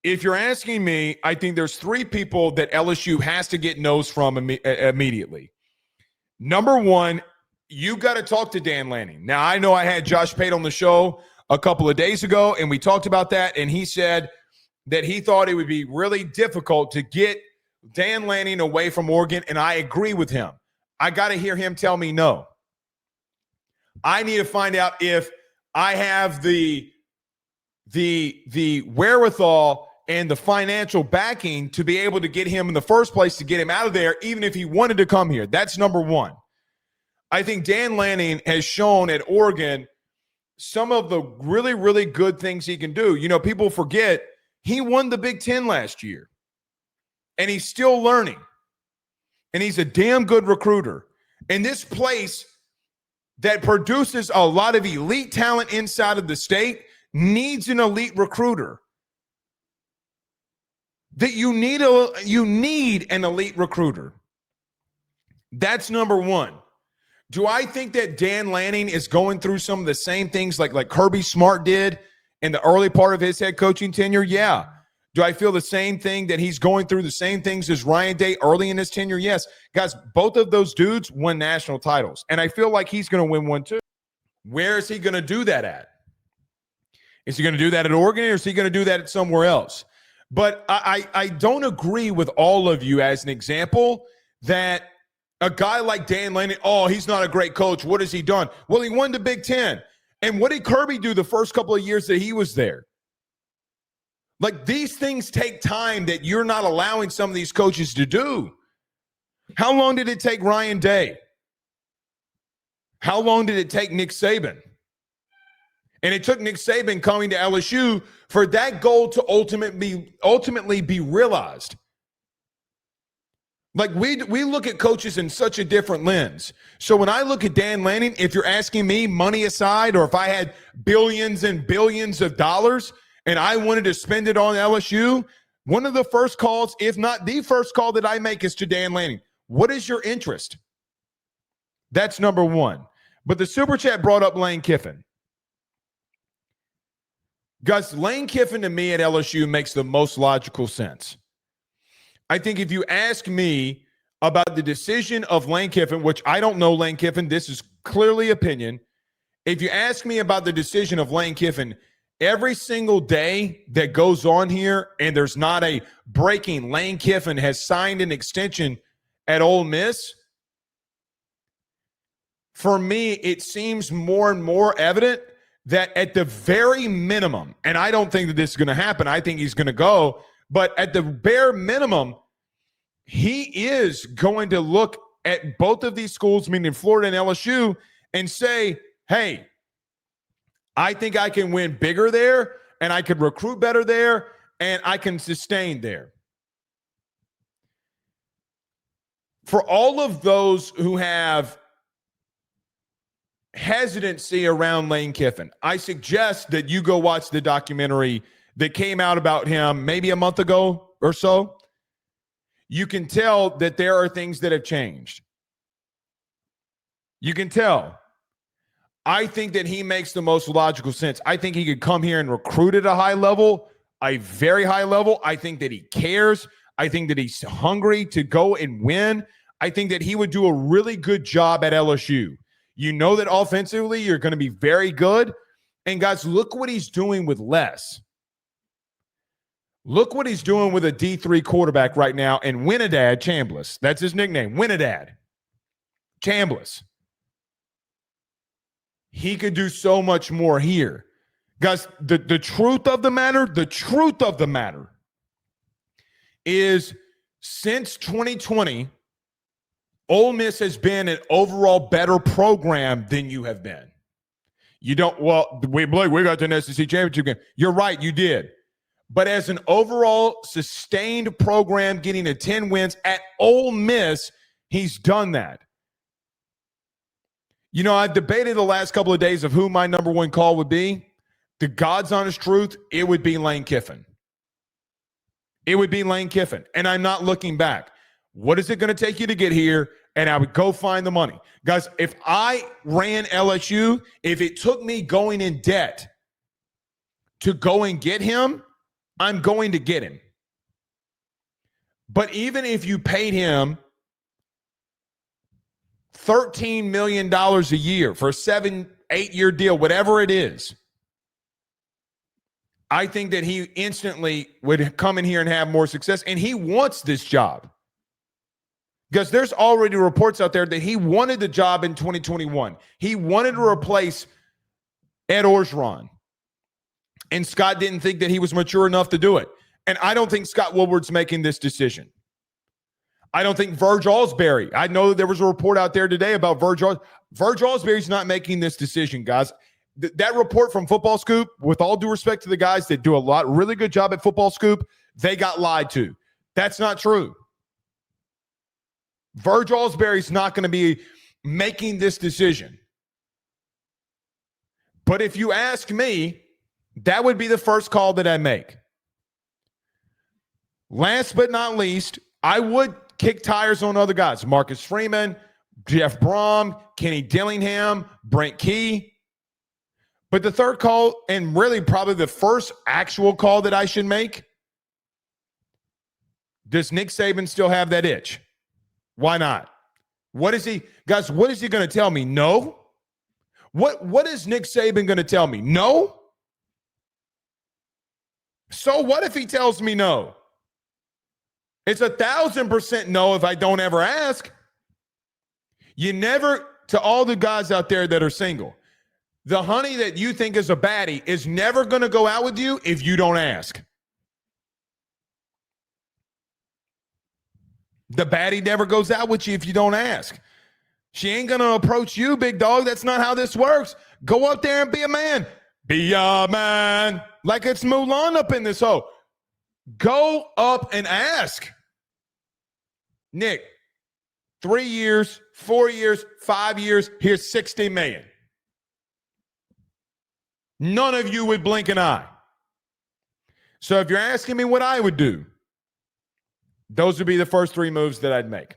If you're asking me, I think there's three people that LSU has to get no's from immediately. Number one, you got to talk to Dan Lanning. Now, I know I had Josh Pate on the show a couple of days ago, and we talked about that, and he said that he thought it would be really difficult to get Dan Lanning away from Oregon, and I agree with him. I got to hear him tell me no. I need to find out if I have the wherewithal and the financial backing to be able to get him in the first place, to get him out of there, even if he wanted to come here. That's number one. I think Dan Lanning has shown at Oregon some of the really, really good things he can do. You know, people forget he won the Big Ten last year, and he's still learning, and he's a damn good recruiter. And this place that produces a lot of elite talent inside of the state needs an elite recruiter. That you need an elite recruiter. That's number one. Do I think that Dan Lanning is going through some of the same things like Kirby Smart did in the early part of his head coaching tenure? Yeah. Do I feel the same thing that he's going through the same things as Ryan Day early in his tenure? Yes. Guys, both of those dudes won national titles, and I feel like he's going to win one too. Where is he going to do that at? Is he going to do that at Oregon, or is he going to do that at somewhere else? But I don't agree with all of you as an example that a guy like Dan Lanning, oh, he's not a great coach. What has he done? Well, he won the Big Ten. And what did Kirby do the first couple of years that he was there? Like, these things take time that you're not allowing some of these coaches to do. How long did it take Ryan Day? How long did it take Nick Saban? And it took Nick Saban coming to LSU for that goal to ultimately be realized. Like, we look at coaches in such a different lens. So when I look at Dan Lanning, if you're asking me, money aside, or if I had billions and billions of dollars and I wanted to spend it on LSU, one of the first calls, if not the first call that I make, is to Dan Lanning. What is your interest? That's number one. But the Super Chat brought up Lane Kiffin. Guys, Lane Kiffin to me at LSU makes the most logical sense. I think if you ask me about the decision of Lane Kiffin, which I don't know Lane Kiffin, this is clearly opinion. If you ask me about the decision of Lane Kiffin, every single day that goes on here and there's not a breaking, Lane Kiffin has signed an extension at Ole Miss, for me, it seems more and more evident that at the very minimum, and I don't think that this is going to happen, I think he's going to go, but at the bare minimum, he is going to look at both of these schools, meaning Florida and LSU, and say, hey, I think I can win bigger there, and I can recruit better there, and I can sustain there. For all of those who have hesitancy around Lane Kiffin, I suggest that you go watch the documentary that came out about him maybe a month ago or so. You can tell that there are things that have changed. You can tell. I think that he makes the most logical sense. I think he could come here and recruit at a high level, a very high level. I think that he cares. I think that he's hungry to go and win. I think that he would do a really good job at LSU. You know that offensively you're going to be very good. And guys, look what he's doing with less. Look what he's doing with a D3 quarterback right now, and Winadad Chambliss. That's his nickname, Winadad Chambliss. He could do so much more here. Guys, the truth of the matter is since 2020, Ole Miss has been an overall better program than you have been. You don't, well, we got to an SEC championship game. You're right, you did. But as an overall sustained program getting to 10 wins at Ole Miss, he's done that. You know, I've debated the last couple of days of who my number one call would be. The God's honest truth, it would be Lane Kiffin. It would be Lane Kiffin. And I'm not looking back. What is it going to take you to get here? And I would go find the money. Guys, if I ran LSU, if it took me going in debt to go and get him, I'm going to get him. But even if you paid him $13 million a year for a 7-8 year deal, whatever it is, I think that he instantly would come in here and have more success. And he wants this job. Because there's already reports out there that he wanted the job in 2021. He wanted to replace Ed Orgeron. And Scott didn't think that he was mature enough to do it. And I don't think Scott Woodward's making this decision. I don't think Verge Alsbury. I know that there was a report out there today about Verge Alsbury's not making this decision, guys. That report from Football Scoop, with all due respect to the guys that do a really good job at Football Scoop, they got lied to. That's not true. Verge Alsbury's not going to be making this decision. But if you ask me, that would be the first call that I make. Last but not least, I would kick tires on other guys. Marcus Freeman, Jeff Brom, Kenny Dillingham, Brent Key. But the third call, and really probably the first actual call that I should make, does Nick Saban still have that itch? Why not? What is he, guys, what is he going to tell me? No? What is Nick Saban going to tell me? No? So what if he tells me no? It's 1,000% no if I don't ever ask. You never, to all the guys out there that are single, the honey that you think is a baddie is never going to go out with you if you don't ask. The baddie never goes out with you if you don't ask. She ain't going to approach you, big dog. That's not how this works. Go up there and be a man. Be a man. Like it's Mulan up in this hole. Go up and ask. Nick, 3 years, 4 years, 5 years, here's $60 million. None of you would blink an eye. So if you're asking me what I would do, those would be the first 3 moves that I'd make.